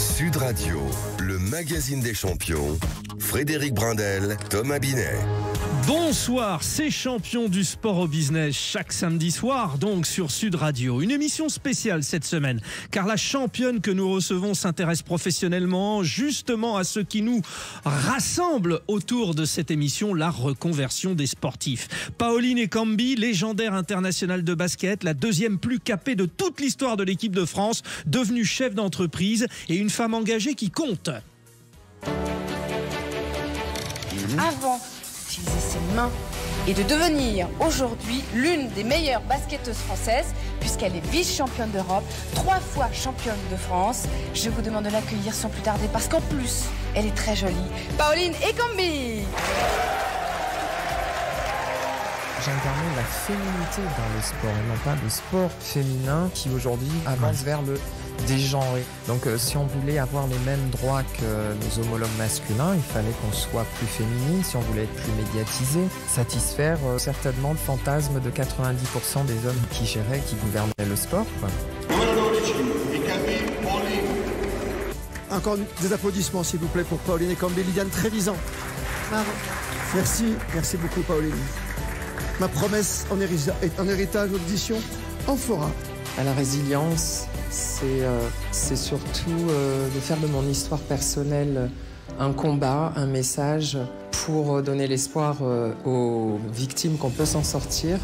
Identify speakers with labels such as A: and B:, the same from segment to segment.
A: Sud Radio, le magazine des champions, Frédéric Brindel, Thomas Binet.
B: Bonsoir, c'est Champions du sport au business, chaque samedi soir donc sur Sud Radio. Une émission spéciale cette semaine, car la championne que nous recevons s'intéresse professionnellement justement à ce qui nous rassemble autour de cette émission, la reconversion des sportifs. Pauline Ekambi, légendaire internationale de basket, la deuxième plus capée de toute l'histoire de l'équipe de France, devenue chef d'entreprise et une femme engagée qui compte.
C: Avant d'utiliser ses mains et de devenir aujourd'hui l'une des meilleures basketteuses françaises, puisqu'elle est vice-championne d'Europe, 3 fois championne de France. Je vous demande de l'accueillir sans plus tarder, parce qu'en plus, elle est très jolie. Pauline Ekambi.
D: J'incarne la féminité dans le sport et non pas le sport féminin qui aujourd'hui avance vers le dégenré. Donc si on voulait avoir les mêmes droits que nos homologues masculins, il fallait qu'on soit plus féminine, si on voulait être plus médiatisé, satisfaire certainement le fantasme de 90% des hommes qui géraient, qui gouvernaient le sport, quoi.
E: Encore des applaudissements s'il vous plaît pour Pauline Ekambi, Liliane Trévisan. Merci beaucoup Pauline. Ma promesse en héritage d'audition en fera.
D: À la résilience, c'est surtout de faire de mon histoire personnelle un combat, un message pour donner l'espoir aux victimes qu'on peut s'en sortir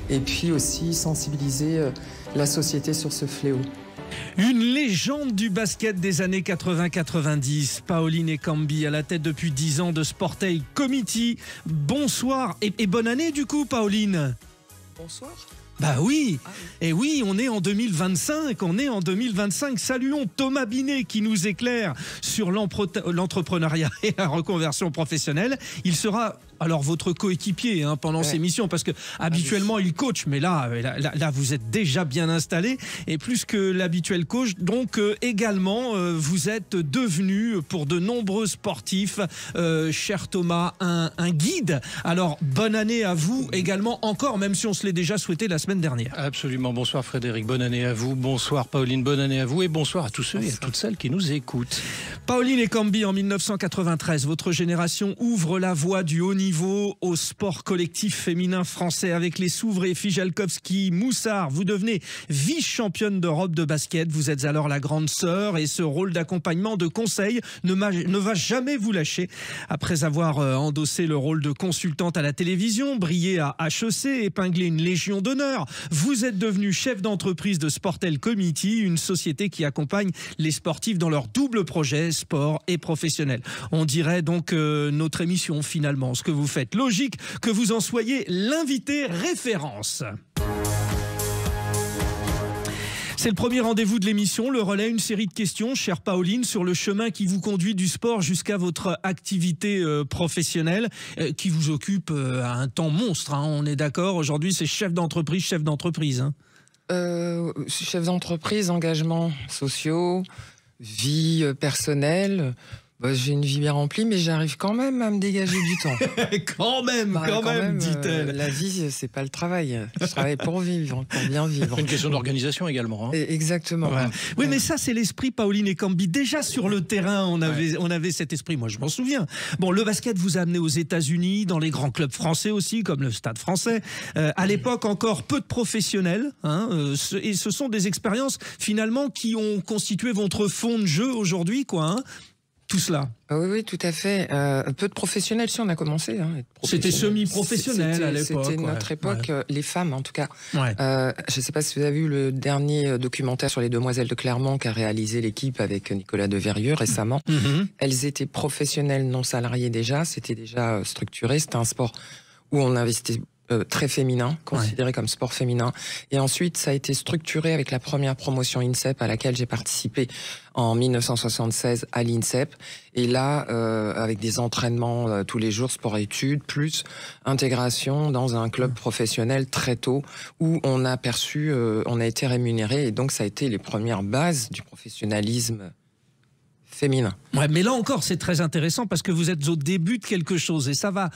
D: et puis aussi sensibiliser la société sur ce fléau.
B: Une légende du basket des années 80-90, Pauline Ekambi à la tête depuis 10 ans de Sportel Committee. Bonsoir et bonne année du coup Pauline.
D: Bonsoir.
B: Bah oui, et oui, on est en 2025, Saluons Thomas Binet qui nous éclaire sur l'entrepreneuriat et la reconversion professionnelle. Il sera alors votre coéquipier pendant ces missions, parce que habituellement il coach, mais là vous êtes déjà bien installé et plus que l'habituel coach, donc également vous êtes devenu pour de nombreux sportifs, cher Thomas, un guide. Alors bonne année à vous également encore, même si on se l'est déjà souhaité la semaine dernière.
F: Absolument, bonsoir Frédéric, bonne année à vous, bonsoir Pauline, bonne année à vous et bonsoir à tous ceux et à toutes celles qui nous écoutent.
B: Pauline Ekambi, en 1993, votre génération ouvre la voie du haut niveau au sport collectif féminin français avec les Souvray, Fijalkowski, Moussard. Vous devenez vice-championne d'Europe de basket. Vous êtes alors la grande sœur et ce rôle d'accompagnement, de conseil ne va jamais vous lâcher. Après avoir endossé le rôle de consultante à la télévision, brillé à HEC, épinglé une légion d'honneur, vous êtes devenue chef d'entreprise de Sportel Committee, une société qui accompagne les sportifs dans leur double projet, sport et professionnel. On dirait donc notre émission finalement, ce que vous faites. Logique que vous en soyez l'invité référence. C'est le premier rendez-vous de l'émission, le relais, une série de questions, chère Pauline, sur le chemin qui vous conduit du sport jusqu'à votre activité professionnelle, qui vous occupe à un temps monstre. On est d'accord, aujourd'hui c'est chef d'entreprise. Chef
D: d'entreprise, engagements sociaux, vie personnelle. J'ai une vie bien remplie, mais j'arrive quand même à me dégager du temps.
B: quand même, dit-elle.
D: La vie, c'est pas le travail. Je travaille pour vivre, pour bien vivre.
F: Une question d'organisation également.
D: Exactement.
B: Ouais. Oui, mais ça, c'est l'esprit Pauline Ekambi. Déjà sur le terrain, on avait cet esprit. Moi, je m'en souviens. Bon, le basket vous a amené aux États-Unis, dans les grands clubs français aussi, comme le Stade Français. À l'époque, encore peu de professionnels. Et ce sont des expériences finalement qui ont constitué votre fond de jeu aujourd'hui, quoi. Tout cela.
D: Oui, tout à fait. Peu de professionnels, si on a commencé.
B: C'était semi-professionnel à l'époque.
D: C'était notre époque, les femmes en tout cas.
B: Ouais.
D: Je ne sais pas si vous avez vu le dernier documentaire sur les Demoiselles de Clermont qu'a réalisé l'équipe avec Nicolas Deverieux récemment. Elles étaient professionnelles, non salariées déjà. C'était déjà structuré. C'était un sport où on investit très féminin, considéré comme sport féminin. Et ensuite, ça a été structuré avec la première promotion INSEP à laquelle j'ai participé en 1976 à l'INSEP. Et là, avec des entraînements tous les jours, sport-études, plus intégration dans un club professionnel très tôt, où on a été rémunéré. Et donc, ça a été les premières bases du professionnalisme féminin.
B: Ouais, mais là encore, c'est très intéressant parce que vous êtes au début de quelque chose et ça va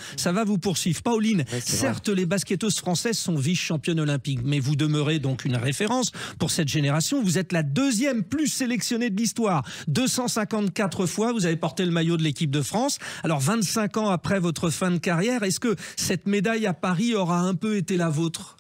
B: vous poursuivre. Pauline, certes, les basketteuses françaises sont vice-championnes olympiques, mais vous demeurez donc une référence pour cette génération. Vous êtes la deuxième plus sélectionnée de l'histoire. 254 fois, vous avez porté le maillot de l'équipe de France. Alors, 25 ans après votre fin de carrière, est-ce que cette médaille à Paris aura un peu été la vôtre ?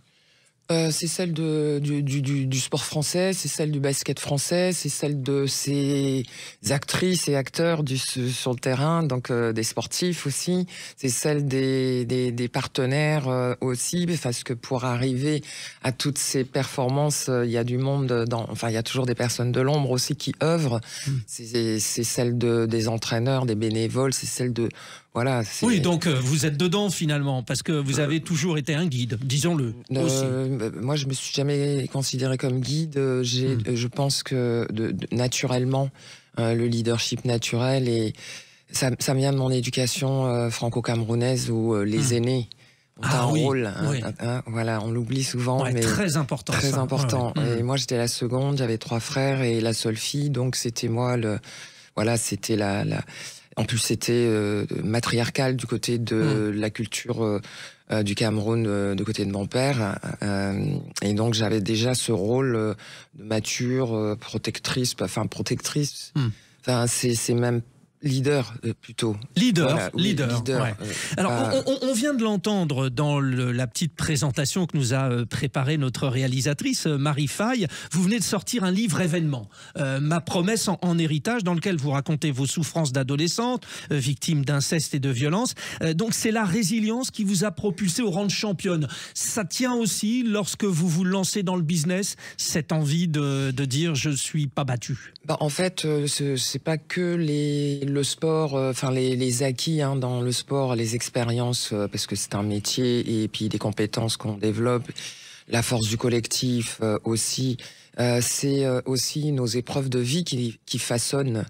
D: C'est celle du sport français, c'est celle du basket français, c'est celle de ces actrices et acteurs sur le terrain, donc des sportifs aussi. C'est celle des partenaires aussi, parce que pour arriver à toutes ces performances, il y a du monde, il y a toujours des personnes de l'ombre aussi qui œuvrent. C'est celle des entraîneurs, des bénévoles, c'est celle de... Voilà,
B: oui, donc vous êtes dedans finalement, parce que vous avez toujours été un guide, disons-le.
D: Moi, je me suis jamais considéré comme guide. Je pense que naturellement, le leadership naturel, et ça vient de mon éducation franco-camerounaise où les aînés ont un rôle. Voilà, on l'oublie souvent, mais
B: très important.
D: Très
B: ça.
D: important. Et moi, j'étais la seconde, j'avais 3 frères et la seule fille, donc c'était moi c'était la En plus, c'était matriarcal du côté de la culture du Cameroun, du côté de mon père. Et donc, j'avais déjà ce rôle de mature, protectrice. Enfin, c'est même leader plutôt.
B: Leader.
D: Ouais.
B: Alors, on vient de l'entendre dans la petite présentation que nous a préparée notre réalisatrice Marie Faye. Vous venez de sortir un livre événement, Ma promesse en héritage, dans lequel vous racontez vos souffrances d'adolescente, victime d'inceste et de violence. Donc, c'est la résilience qui vous a propulsé au rang de championne. Ça tient aussi, lorsque vous vous lancez dans le business, cette envie de dire « je suis pas battu ».
D: En fait, c'est pas que le sport, les acquis dans le sport, les expériences, parce que c'est un métier, et puis des compétences qu'on développe, la force du collectif aussi. C'est aussi nos épreuves de vie qui façonnent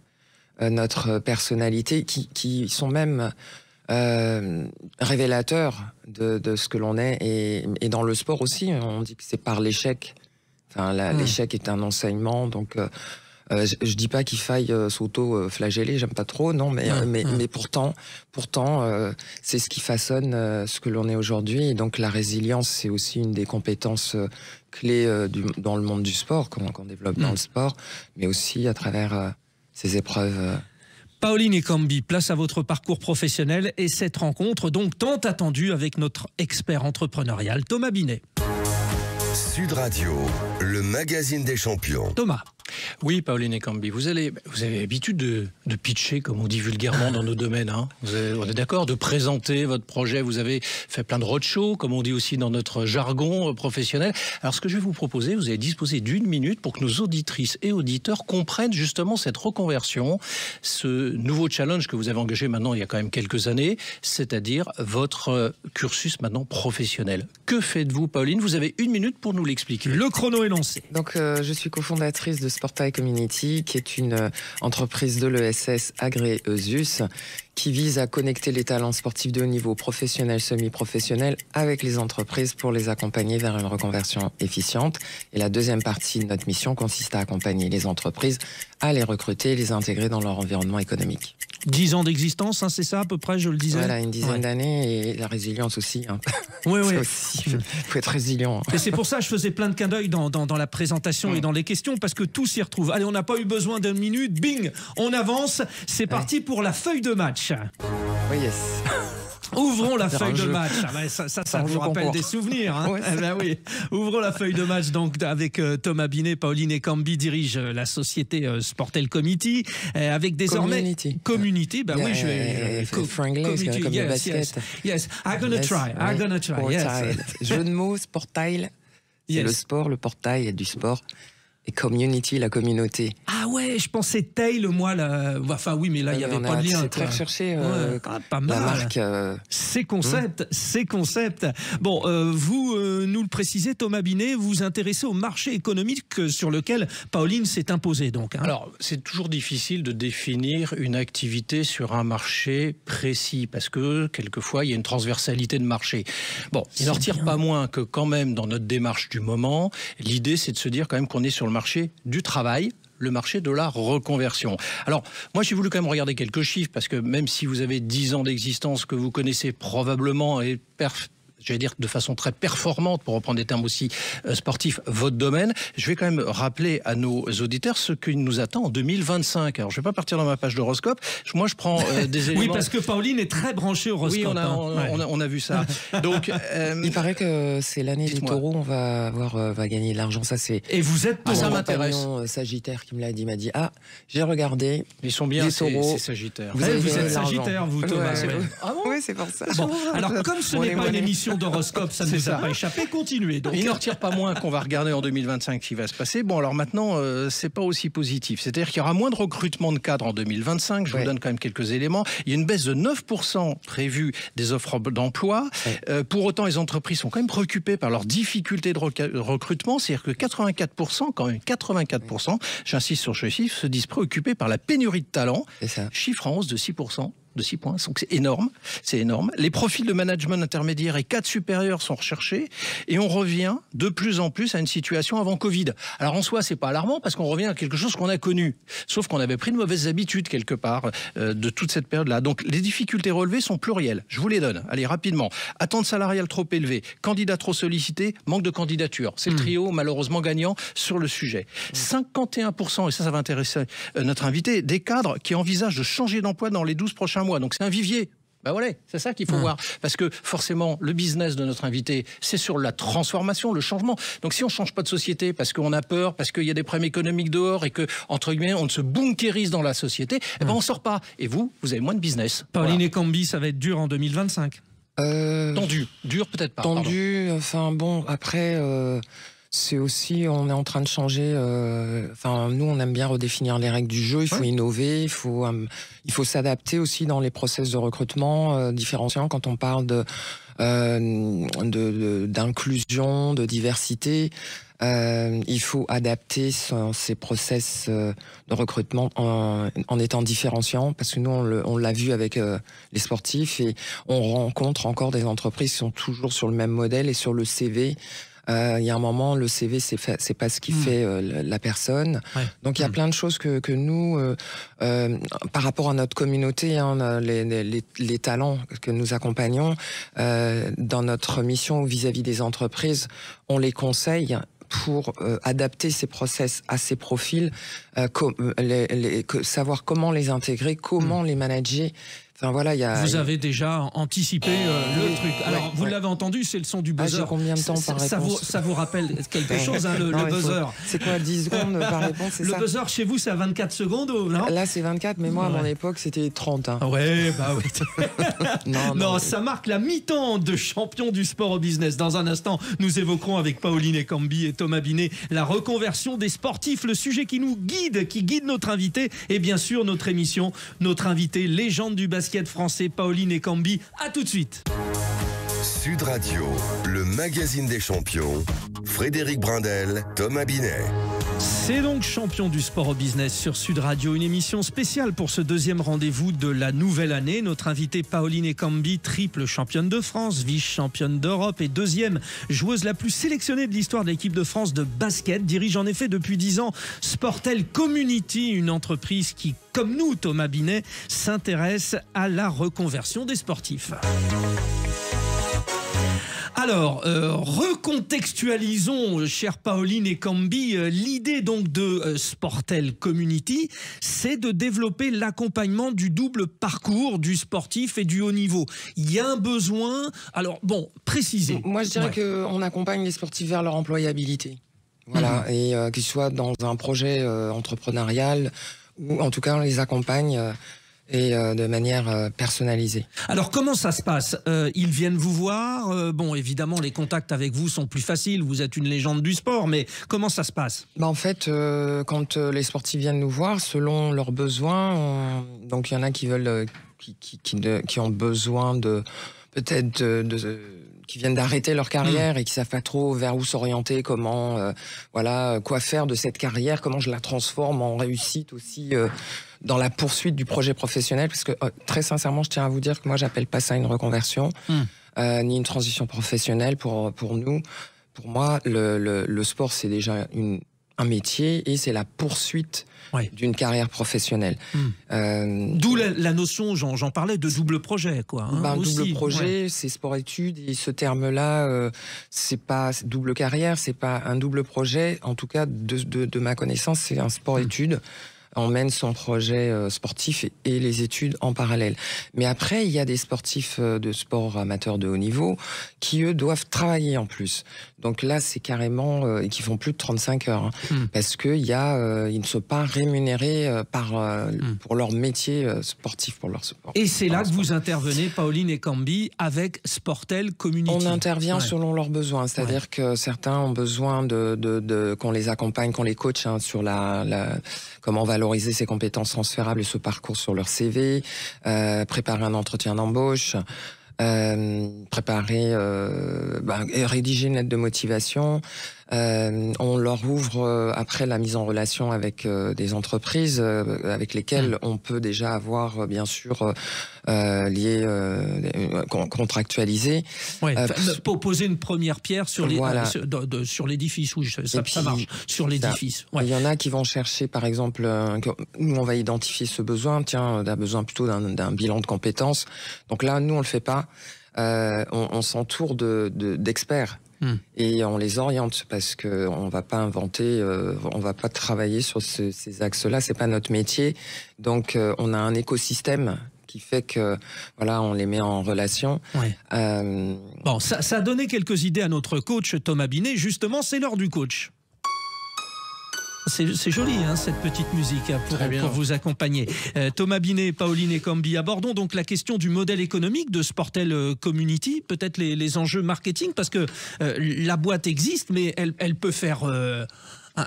D: notre personnalité, qui sont même révélateurs de ce que l'on est. Et dans le sport aussi, on dit que c'est par l'échec. L'échec est un enseignement, donc... je dis pas qu'il faille s'auto-flageller, j'aime pas trop, non, mais pourtant, c'est ce qui façonne ce que l'on est aujourd'hui. Et donc la résilience, c'est aussi une des compétences clés dans le monde du sport, qu'on développe dans le sport, mais aussi à travers ces épreuves.
B: Pauline Ekambi, place à votre parcours professionnel et cette rencontre donc tant attendue avec notre expert entrepreneurial Thomas Binet.
A: Sud Radio, le magazine des champions.
B: Thomas.
F: Oui, Pauline Ekambi, vous avez l'habitude de pitcher, comme on dit vulgairement dans nos domaines. On est d'accord, de présenter votre projet. Vous avez fait plein de roadshows, comme on dit aussi dans notre jargon professionnel. Alors, ce que je vais vous proposer, vous allez disposer d'1 minute pour que nos auditrices et auditeurs comprennent justement cette reconversion, ce nouveau challenge que vous avez engagé maintenant il y a quand même quelques années, c'est-à-dire votre cursus maintenant professionnel. Que faites-vous, Pauline? Vous avez 1 minute pour nous l'expliquer.
B: Le chrono est lancé.
D: Donc, je suis cofondatrice de Sportail Community, qui est une entreprise de l'ESS agréée ESUS, qui vise à connecter les talents sportifs de haut niveau, professionnels, semi-professionnels, avec les entreprises pour les accompagner vers une reconversion efficiente. Et la deuxième partie de notre mission consiste à accompagner les entreprises à les recruter et les intégrer dans leur environnement économique.
B: 10 ans d'existence, c'est ça à peu près, je le disais.
D: Voilà, une dizaine d'années, et la résilience aussi.
B: Oui.
D: Il faut être résilient.
B: Et c'est pour ça que je faisais plein de clins d'œil dans la présentation et dans les questions, parce que tout s'y retrouve. Allez, on n'a pas eu besoin d'1 minute, bing, on avance. C'est parti pour la feuille de match.
D: Oui, yes.
B: Ouvrons la feuille de match. Ça vous rappelle des souvenirs.
D: Ouais,
B: oui. Ouvrons la feuille de match donc avec Thomas Binet. Pauline Ekambi dirige la société Sportail Community avec désormais Community.
D: Bah oui, je vais Community, comme le basket.
B: Yes, I'm gonna try. Yes.
D: Jeu de mots, Sportail. C'est le sport, le portail, du sport. Et community, la communauté.
B: Ah ouais, je pensais tail, moi, enfin oui, mais là, il n'y avait pas de lien.
D: C'est très recherché,
B: pas mal.
D: La marque.
B: C'est concept. Bon, vous nous le précisez, Thomas Binet, vous vous intéressez au marché économique sur lequel Pauline s'est imposée, donc.
F: Alors, c'est toujours difficile de définir une activité sur un marché précis, parce que, quelquefois, il y a une transversalité de marché. Bon, il n'en retire pas moins que, quand même, dans notre démarche du moment, l'idée, c'est de se dire, quand même, qu'on est sur le marché du travail, le marché de la reconversion. Alors, moi, j'ai voulu quand même regarder quelques chiffres, parce que même si vous avez 10 ans d'existence, que vous connaissez probablement et j'allais dire de façon très performante, pour reprendre des termes aussi sportifs, votre domaine, je vais quand même rappeler à nos auditeurs ce qui nous attend en 2025. Alors, je ne vais pas partir dans ma page d'horoscope. Moi, je prends des éléments...
B: Oui, parce que Pauline est très branchée horoscope.
F: Oui, on a vu ça. Donc,
D: il paraît que c'est l'année des taureaux, on va gagner de l'argent. Ça, c'est...
B: Et vous êtes
F: ça m'intéresse.
D: Sagittaire qui me l'a dit, m'a dit, j'ai regardé.
F: Ils sont bien,
D: ces
F: Sagittaires.
D: Vous
B: êtes Sagittaire, vous, Thomas.
D: Ouais.
F: Ah bon?
D: Oui, c'est pour ça.
B: Bon, alors, comme ce n'est pas une émission d'horoscope, ça ne nous a pas échappé, continuez. Donc.
F: Il ne retire pas moins qu'on va regarder en 2025 ce qui va se passer. Bon, alors maintenant, c'est pas aussi positif. C'est-à-dire qu'il y aura moins de recrutement de cadres en 2025. Je vous donne quand même quelques éléments. Il y a une baisse de 9% prévue des offres d'emploi. Pour autant, les entreprises sont quand même préoccupées par leurs difficultés de recrutement. C'est-à-dire que 84%, quand même 84%, j'insiste sur ce chiffre, se disent préoccupés par la pénurie de talent. Chiffre en hausse de 6%. De 6 points, donc c'est énorme, c'est énorme. Les profils de management intermédiaire et cadres supérieurs sont recherchés et on revient de plus en plus à une situation avant Covid. Alors en soi, c'est pas alarmant parce qu'on revient à quelque chose qu'on a connu, sauf qu'on avait pris de mauvaises habitudes quelque part de toute cette période-là. Donc les difficultés relevées sont plurielles. Je vous les donne. Allez, rapidement. Attente salariale trop élevée, candidats trop sollicités, manque de candidature. C'est le trio malheureusement gagnant sur le sujet. 51%, et ça va intéresser notre invité, des cadres qui envisagent de changer d'emploi dans les 12 prochains mois. Donc c'est un vivier. Ben voilà, c'est ça qu'il faut voir. Parce que forcément, le business de notre invité, c'est sur la transformation, le changement. Donc si on ne change pas de société parce qu'on a peur, parce qu'il y a des problèmes économiques dehors et que, entre guillemets, on se bunkérise dans la société, eh ben on ne sort pas. Et vous avez moins de business.
B: Pauline et Cambi, ça va être dur en 2025.
F: Tendu. Dur peut-être pas.
D: Tendu,
F: pardon.
D: Enfin bon, après... c'est aussi, on est en train de changer. Nous, on aime bien redéfinir les règles du jeu. Il faut innover, il faut s'adapter aussi dans les process de recrutement, différenciant quand on parle d'inclusion, de diversité. Il faut adapter ces process de recrutement en étant différenciant, parce que nous, on l'a vu avec les sportifs, et on rencontre encore des entreprises qui sont toujours sur le même modèle et sur le CV. Il y a un moment, le CV, c'est pas ce qui fait la personne. Donc il y a plein de choses que nous, par rapport à notre communauté, les talents que nous accompagnons, dans notre mission vis-à-vis des entreprises, on les conseille pour adapter ces process à ces profils, savoir comment les intégrer, comment les manager. Enfin, voilà, vous
B: avez déjà anticipé le truc. Alors, vous l'avez entendu, c'est le son du buzzer.
D: Combien de temps par réponse?
B: Ça vous rappelle quelque chose, le buzzer?
D: C'est quoi, 10 secondes par réponse, c'est ça?
B: Le buzzer, chez vous, c'est à 24 secondes, non?
D: Là, c'est 24, mais moi, à mon époque, c'était 30. Hein.
B: Ouais, bah oui. non, ça marque la mi-temps de champion du sport au business. Dans un instant, nous évoquerons avec Pauline et Cambi et Thomas Binet la reconversion des sportifs, le sujet qui nous guide, qui guide notre invité, et bien sûr, notre émission, notre invité, légende du basket français, Pauline et Cambi. À tout de suite.
A: Sud Radio, le magazine des champions. Frédéric Brindel, Thomas Binet.
B: C'est donc champion du sport au business sur Sud Radio, une émission spéciale pour ce deuxième rendez-vous de la nouvelle année. Notre invitée Pauline et Cambi, triple championne de France, vice-championne d'Europe et deuxième joueuse la plus sélectionnée de l'histoire de l'équipe de France de basket, dirige en effet depuis 10 ans Sportel Community, une entreprise qui, comme nous, Thomas Binet, s'intéresse à la reconversion des sportifs. Alors, recontextualisons, chère Pauline et Cambi, l'idée donc de Sportel Community, c'est de développer l'accompagnement du double parcours du sportif et du haut niveau. Il y a un besoin, alors bon, précisez.
D: Moi je dirais qu'on accompagne les sportifs vers leur employabilité. Voilà, et qu'ils soient dans un projet entrepreneurial, ou en tout cas on les accompagne... et de manière personnalisée.
B: Alors comment ça se passe? Ils viennent vous voir, bon évidemment les contacts avec vous sont plus faciles, vous êtes une légende du sport, mais comment ça se passe?
D: En fait, quand les sportifs viennent nous voir, selon leurs besoins, donc il y en a qui veulent, qui ont besoin de peut-être qui viennent d'arrêter leur carrière et qui savent pas trop vers où s'orienter, comment, quoi faire de cette carrière, comment je la transforme en réussite aussi dans la poursuite du projet professionnel, parce que très sincèrement, je tiens à vous dire que moi, j'appelle pas ça une reconversion, ni une transition professionnelle pour nous. Pour moi, le sport, c'est déjà un métier et c'est la poursuite d'une carrière professionnelle.
B: D'où la notion, j'en parlais, de double projet, quoi.
D: Double projet, c'est sport-études, et ce terme-là, c'est pas double carrière, c'est pas un double projet. En tout cas, de ma connaissance, c'est un sport-études. On mène son projet sportif et les études en parallèle. Mais après, il y a des sportifs de sport amateurs de haut niveau qui, eux, doivent travailler en plus. Donc là, c'est carrément... et qui font plus de 35 heures. Parce qu'ils ne sont pas rémunérés pour leur métier sportif, pour leur sport.
B: Et c'est là que vous intervenez, Pauline Ekambi, avec Sportel Community.
D: On intervient selon leurs besoins. C'est-à-dire que certains ont besoin qu'on les accompagne, qu'on les coach sur comment valoriser ses compétences transférables et ce parcours sur leur CV, préparer un entretien d'embauche, rédiger une lettre de motivation. On leur ouvre après la mise en relation avec des entreprises avec lesquelles on peut déjà avoir bien sûr contractualisé.
B: Pour poser une première pierre sur l'édifice, ça marche, sur l'édifice.
D: Il y en a qui vont chercher, par exemple, nous on va identifier ce besoin, on a besoin plutôt d'un bilan de compétences. Donc là, nous on le fait pas, on s'entoure d'experts. Et on les oriente parce que on va pas inventer, on va pas travailler sur ces axes-là, c'est pas notre métier. Donc on a un écosystème qui fait que on les met en relation.
B: Bon, ça a donné quelques idées à notre coach Thomas Binet. Justement, c'est l'heure du coach. C'est joli, cette petite musique pour vous accompagner. Thomas Binet, Pauline Ekambi, abordons donc la question du modèle économique de Sportel Community, peut-être les enjeux marketing, parce que la boîte existe, mais elle peut faire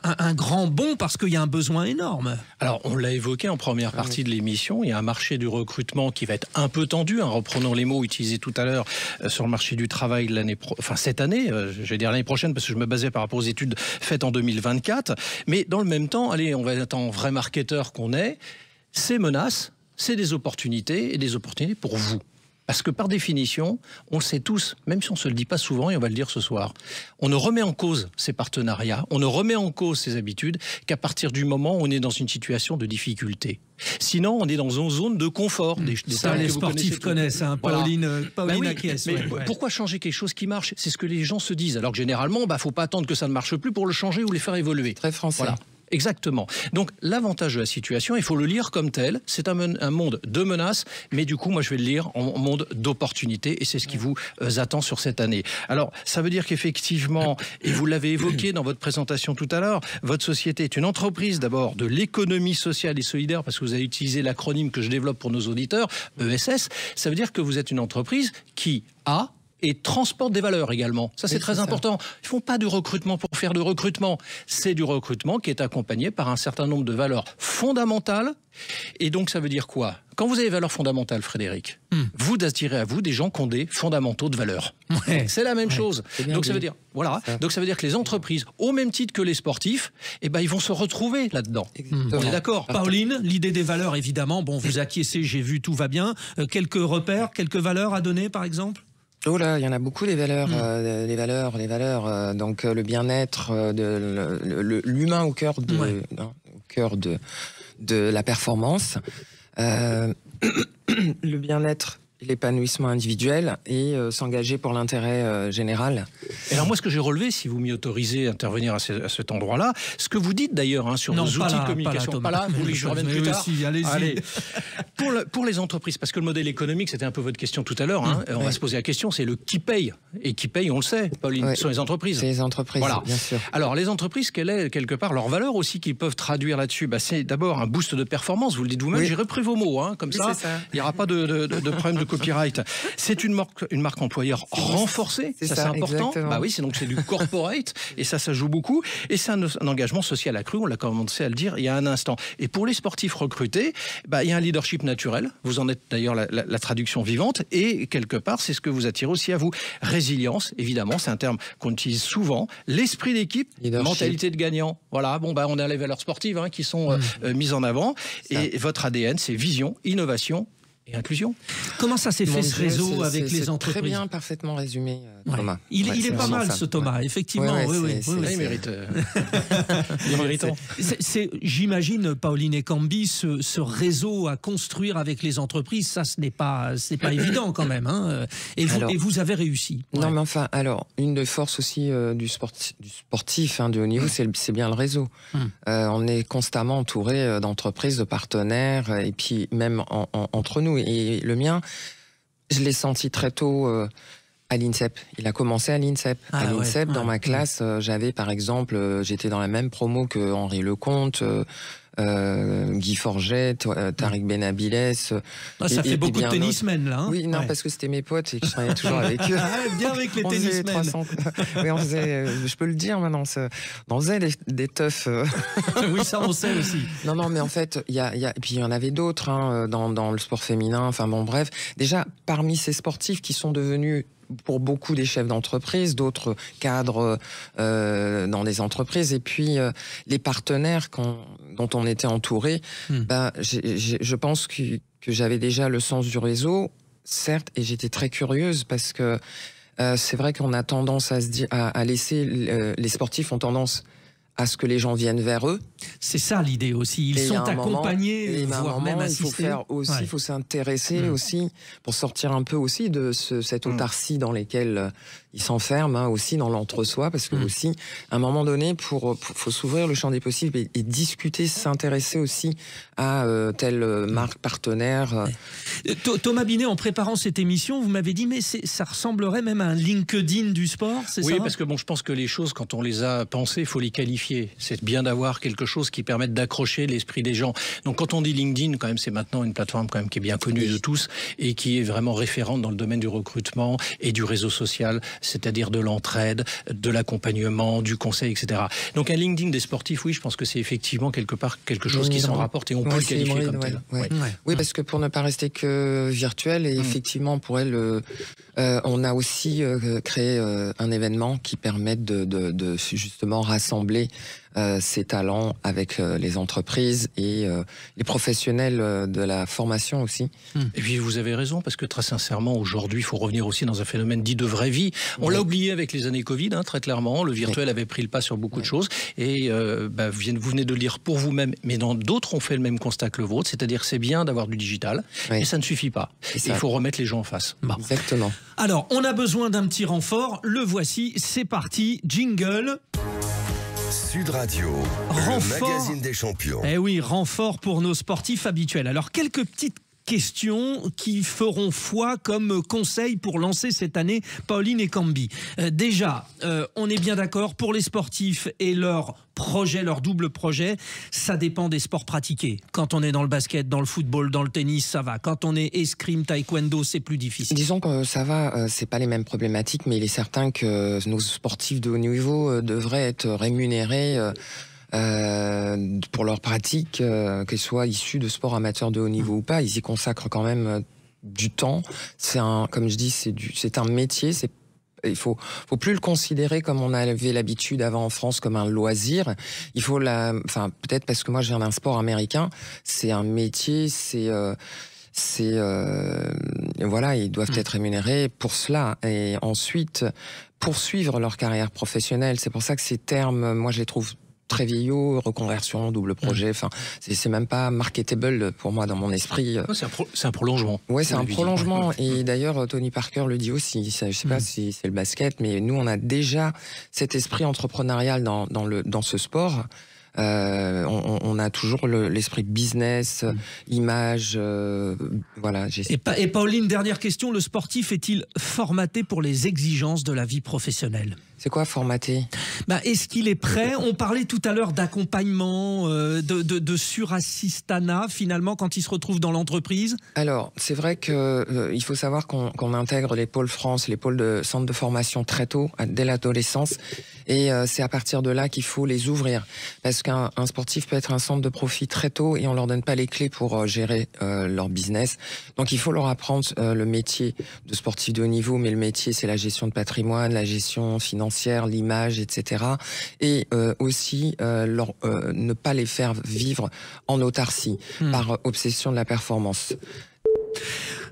B: un grand bond parce qu'il y a un besoin énorme. Alors, on l'a évoqué en première partie de l'émission, il y a un marché du recrutement qui va être un peu tendu, reprenons les mots utilisés tout à l'heure sur le marché du travail cette année, je vais dire l'année prochaine parce que je me basais par rapport aux études faites en 2024, mais dans le même temps, allez, on va être en vrai marketeur qu'on est, ces menaces, c'est des opportunités et des opportunités pour vous. Parce que par définition, on le sait tous, même si on ne se le dit pas souvent, et on va le dire ce soir, on ne remet en cause ces partenariats, on ne remet en cause ces habitudes qu'à partir du moment où on est dans une situation de difficulté. Sinon, on est dans une zone de confort. Ça, les sportifs connaissent, Pauline acquiesce.
F: Pourquoi changer quelque chose qui marche? C'est ce que les gens se disent. Alors que généralement, faut pas attendre que ça ne marche plus pour le changer ou les faire évoluer.
D: Très français.
F: Voilà. Exactement. Donc, l'avantage de la situation, il faut le lire comme tel. C'est un monde de menaces, mais du coup, moi, je vais le lire en monde d'opportunités, et c'est ce qui vous attend sur cette année. Alors, ça veut dire qu'effectivement, et vous l'avez évoqué dans votre présentation tout à l'heure, votre société est une entreprise d'abord de l'économie sociale et solidaire, parce que vous avez utilisé l'acronyme que je développe pour nos auditeurs, ESS. Ça veut dire que vous êtes une entreprise qui a et transporte des valeurs également. Ça, c'est très important. Ils ne font pas du recrutement pour faire du recrutement. C'est du recrutement qui est accompagné par un certain nombre de valeurs fondamentales. Et donc, ça veut dire quoi? Quand vous avez des valeurs fondamentales, Frédéric, vous attirez à vous des gens qui ont des fondamentaux de valeurs. C'est la même chose. Donc, ça veut dire, donc, ça veut dire que les entreprises, au même titre que les sportifs, ils vont se retrouver là-dedans. On est d'accord?
B: Pauline, l'idée des valeurs, évidemment. Bon, vous acquiescez, j'ai vu, tout va bien. Quelques repères, quelques valeurs à donner, par exemple?
D: Oh là, il y en a beaucoup des valeurs, les valeurs. Donc le bien-être, l'humain au cœur de la performance, le bien-être, l'épanouissement individuel et s'engager pour l'intérêt général.
F: Et alors moi, ce que j'ai relevé, si vous m'y autorisez à intervenir à cet endroit-là, ce que vous dites d'ailleurs sur vos outils de communication, pas là, vous voulez que je revienne plus tard?
B: Allez-y.
F: Pour les entreprises, parce que le modèle économique, c'était un peu votre question tout à l'heure, on va se poser la question, c'est le qui paye. Et qui paye, on le sait, Pauline, ce sont les entreprises.
D: C'est les entreprises, bien sûr.
F: Alors les entreprises, quelle est quelque part leur valeur aussi qu'ils peuvent traduire là-dessus? C'est d'abord un boost de performance, vous le dites vous-même, j'ai repris vos mots, comme ça, il n'y aura pas de problème de copyright. C'est une marque employeur renforcée, ça c'est important. C'est du corporate et ça joue beaucoup. Et c'est un engagement social accru, on l'a commencé à le dire il y a un instant. Et pour les sportifs recrutés, il y a un leadership naturel. Vous en êtes d'ailleurs la traduction vivante. Et quelque part, c'est ce que vous attirez aussi à vous. Résilience, évidemment, c'est un terme qu'on utilise souvent. L'esprit d'équipe, mentalité de gagnant. Voilà, on a les valeurs sportives qui sont mises en avant. Et votre ADN, c'est vision, innovation et inclusion.
B: Comment ça s'est fait, ce réseau avec les
D: c'est
B: entreprises?
D: Très bien, parfaitement résumé, Thomas.
B: Il est pas mal, ce Thomas, effectivement.
F: Il mérite. Il est méritant.
B: J'imagine, Pauline Ekambi, ce réseau à construire avec les entreprises, ça, ce n'est pas évident quand même. Hein. Et vous avez réussi.
D: Non, mais enfin, alors, une des forces aussi du sportif de haut niveau, c'est bien le réseau. On est constamment entouré d'entreprises, de partenaires, et puis même entre nous. Et le mien, je l'ai senti très tôt à l'INSEP. Il a commencé à l'INSEP. Dans ma classe, j'avais par exemple, j'étais dans la même promo que Henri Lecomte, Guy Forget, Tariq Benabiles.
B: Ça fait beaucoup de tennismen, là. Hein,
D: oui, non, parce que c'était mes potes et que je travaillais toujours avec eux.
B: Bien avec les tennismen.
D: Oui, on faisait, je peux le dire maintenant, on faisait des teufs.
B: Oui, ça on sait aussi.
D: Non, mais en fait, puis il y en avait d'autres dans le sport féminin. Enfin bon, bref. Déjà, parmi ces sportifs qui sont devenus pour beaucoup des chefs d'entreprise, d'autres cadres dans des entreprises, et puis les partenaires dont on était entouré, je pense que j'avais déjà le sens du réseau, certes, et j'étais très curieuse parce que c'est vrai qu'on a tendance à se dire, à laisser, les sportifs ont tendance à ce que les gens viennent vers eux.
B: C'est ça l'idée aussi. Ils sont accompagnés, voire même assistés.
D: Il faut s'intéresser aussi, pour sortir un peu aussi de cette autarcie dans laquelle ils s'enferment, aussi dans l'entre-soi, parce que aussi, à un moment donné, faut s'ouvrir le champ des possibles et discuter, s'intéresser aussi à telle marque partenaire.
B: Thomas Binet, en préparant cette émission, vous m'avez dit, mais ça ressemblerait même à un LinkedIn du sport, c'est ça?
F: Oui, parce que je pense que les choses, quand on les a pensées, il faut les qualifier. C'est bien d'avoir quelque chose qui permette d'accrocher l'esprit des gens. Donc quand on dit LinkedIn, quand même, c'est maintenant une plateforme quand même qui est bien connue de tous et qui est vraiment référente dans le domaine du recrutement et du réseau social, c'est-à-dire de l'entraide, de l'accompagnement, du conseil, etc. Donc un LinkedIn des sportifs, oui, je pense que c'est effectivement quelque chose qui s'en rapporte et on peut le qualifier comme tel.
D: Oui, parce que pour ne pas rester que virtuel, et effectivement pour elle, on a aussi créé un événement qui permette de justement rassembler ces talents avec les entreprises et les professionnels de la formation aussi.
F: Et puis vous avez raison, parce que très sincèrement, aujourd'hui, il faut revenir aussi dans un phénomène dit de vraie vie. On l'a oublié avec les années Covid, très clairement. Le virtuel avait pris le pas sur beaucoup de choses. Et vous venez de le dire pour vous-même, mais dans d'autres, on fait le même constat que le vôtre, c'est-à-dire c'est bien d'avoir du digital, mais ça ne suffit pas. Il faut remettre les gens en face.
D: Exactement.
B: Alors, on a besoin d'un petit renfort. Le voici, c'est parti. Jingle.
A: Sud Radio, le magazine des champions.
B: Eh oui, renfort pour nos sportifs habituels. Alors, quelques petites questions qui feront foi comme conseil pour lancer cette année Pauline Ekambi. Déjà, on est bien d'accord, pour les sportifs et leur projet, leur double projet, ça dépend des sports pratiqués. Quand on est dans le basket, dans le football, dans le tennis, ça va. Quand on est escrime, taekwondo, c'est plus difficile.
D: Disons que ça va, c'est pas les mêmes problématiques, mais il est certain que nos sportifs de haut niveau devraient être rémunérés pour leur pratique, qu'ils soient issus de sports amateurs de haut niveau ou pas. Ils y consacrent quand même du temps. Comme je dis, c'est un métier. Il faut plus le considérer comme on avait l'habitude avant en France comme un loisir. Il faut peut-être parce que moi je viens d'un sport américain, c'est un métier, voilà, ils doivent être rémunérés pour cela et ensuite poursuivre leur carrière professionnelle. C'est pour ça que ces termes, moi je les trouve très vieillot, reconversion, double projet, c'est même pas marketable pour moi dans mon esprit.
F: C'est un prolongement.
D: Ouais, c'est un prolongement. Et d'ailleurs, Tony Parker le dit aussi. Je sais pas si c'est le basket, mais nous, on a déjà cet esprit entrepreneurial dans ce sport. On a toujours l'esprit business, image, voilà.
B: Et Pauline, dernière question, le sportif est-il formaté pour les exigences de la vie professionnelle ?
D: C'est quoi formaté ?
B: Est-ce qu'il est prêt ? On parlait tout à l'heure d'accompagnement, de surassistanat, finalement, quand il se retrouve dans l'entreprise.
D: Alors, c'est vrai qu'il faut savoir qu'on intègre les pôles France, les pôles de centres de formation très tôt, dès l'adolescence. Et c'est à partir de là qu'il faut les ouvrir. Parce qu'un sportif peut être un centre de profit très tôt et on leur donne pas les clés pour gérer leur business. Donc, il faut leur apprendre le métier de sportif de haut niveau. Mais le métier, c'est la gestion de patrimoine, la gestion financière, l'image, etc. Et aussi ne pas les faire vivre en autarcie par obsession de la performance.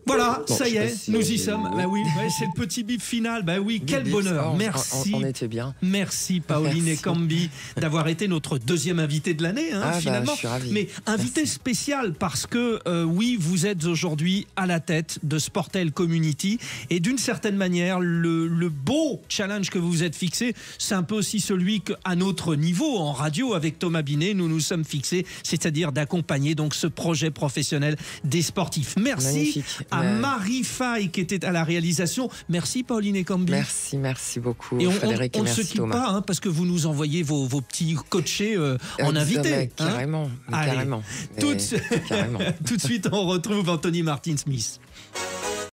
B: Voilà,
D: Bon,
B: ça y est,
D: si
B: nous y sommes. Bah oui, ouais, c'est le petit bip final. Bah oui, quel bonheur. Merci.
D: On était bien.
B: Merci Pauline Ekambi d'avoir été notre deuxième invité de l'année, finalement.
D: Je suis ravi.
B: Mais invité spécial parce que oui, vous êtes aujourd'hui à la tête de Sportel Community et d'une certaine manière, le beau challenge que vous vous êtes fixé, c'est un peu aussi celui qu'à notre niveau en radio avec Thomas Binet, nous nous sommes fixés, c'est-à-dire d'accompagner donc ce projet professionnel des sportifs. Merci.
D: Magnifique.
B: À Marie Faye qui était à la réalisation. Merci Pauline Ekambi.
D: Merci beaucoup.
B: Et
D: Frédéric,
B: on ne
D: merci
B: se quitte
D: Thomas.
B: pas parce que vous nous envoyez vos petits coachés en invité.
D: Carrément.
B: Allez,
D: Carrément.
B: Tout de suite, on retrouve Anthony Martin-Smith.